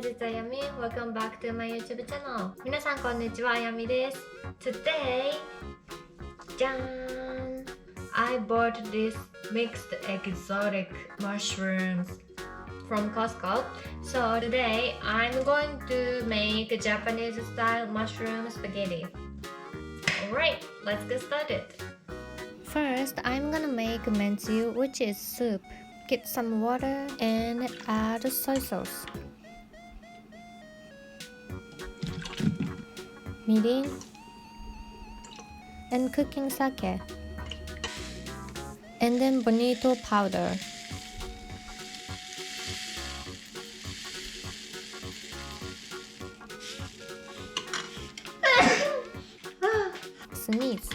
guys, it's Ayami. Welcome back to my YouTube channel. 皆さんこんにちは、あやみです。Today, じゃーん I bought this mixed exotic mushrooms from Costco. So today, I'm going to make Japanese style mushroom spaghetti. Alright, let's get started. First, I'm gonna make minsu, which is soup. Get some water and add soy sauce, mirin, and cooking sake, and then bonito powder. Sneeze.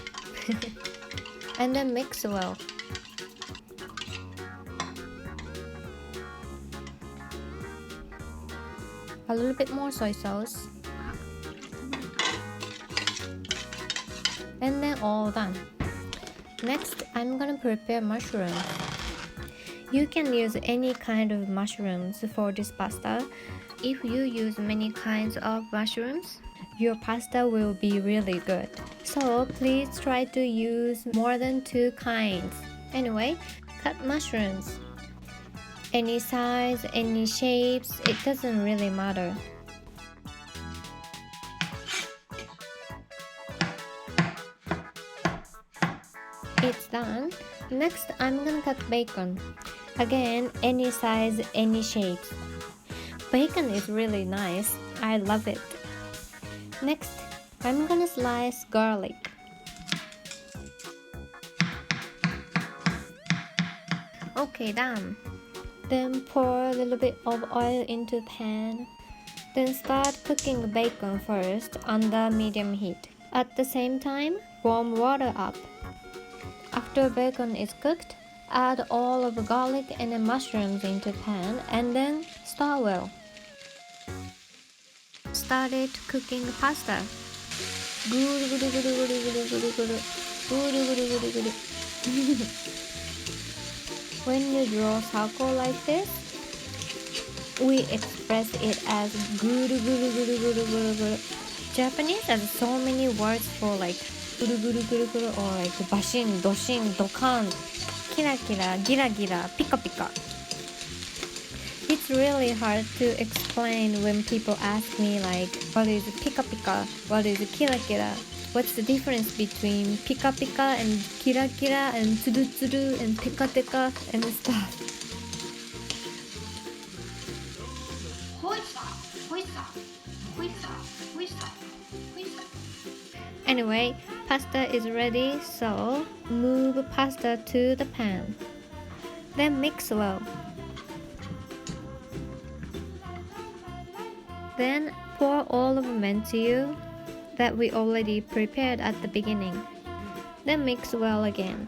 And then mix well. A little bit more soy sauce, and then all done. Next, I'm gonna prepare mushrooms. You can use any kind of mushrooms for this pasta. If you use many kinds of mushrooms, your pasta will be really good. So please try to use more than 2 kinds. Anyway, cut mushrooms. Any size, any shapes, it doesn't really matter. It's done. Next, I'm gonna cut bacon. Again, any size, any shapes. Bacon is really nice. I love it. Next, I'm gonna slice garlic. Okay, done. Then pour a little bit of oil into the pan. Then start cooking the bacon first under medium heat. At the same time, warm water up. After bacon is cooked, add all of the garlic and the mushrooms into the pan and then stir well. Started cooking pasta. When you draw a circle like this, we express it as guru guru guru guru guru guru. Japanese has so many words for like guru guru guru guru or like bashin, doshin, dokan, kira kira, gira gira, pika pika. It's really hard to explain when people ask me like, what is pika pika, what is kira kira? What's the difference between pika pika and kira kira and tsuru tsuru and teka teka and stuff? Anyway, pasta is ready, so move pasta to the pan. Then mix well. Then pour all of the minsu that we already prepared at the beginning. Then mix well again.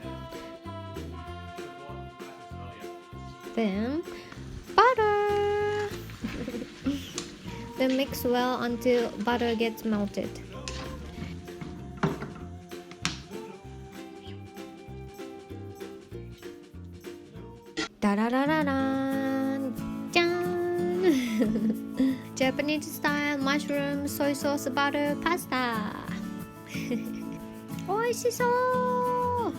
Then butter. Then mix well until butter gets melted. Da-da-da-da-da! Jan! Japanese style mushroom soy sauce butter pasta. おいしそう!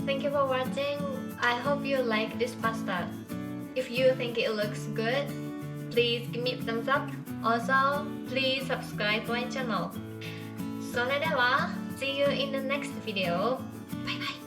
Thank you for watching. I hope you like this pasta. If you think it looks good, please give me a thumbs up. Also, please subscribe to my channel. それでは see you in the next video. Bye bye.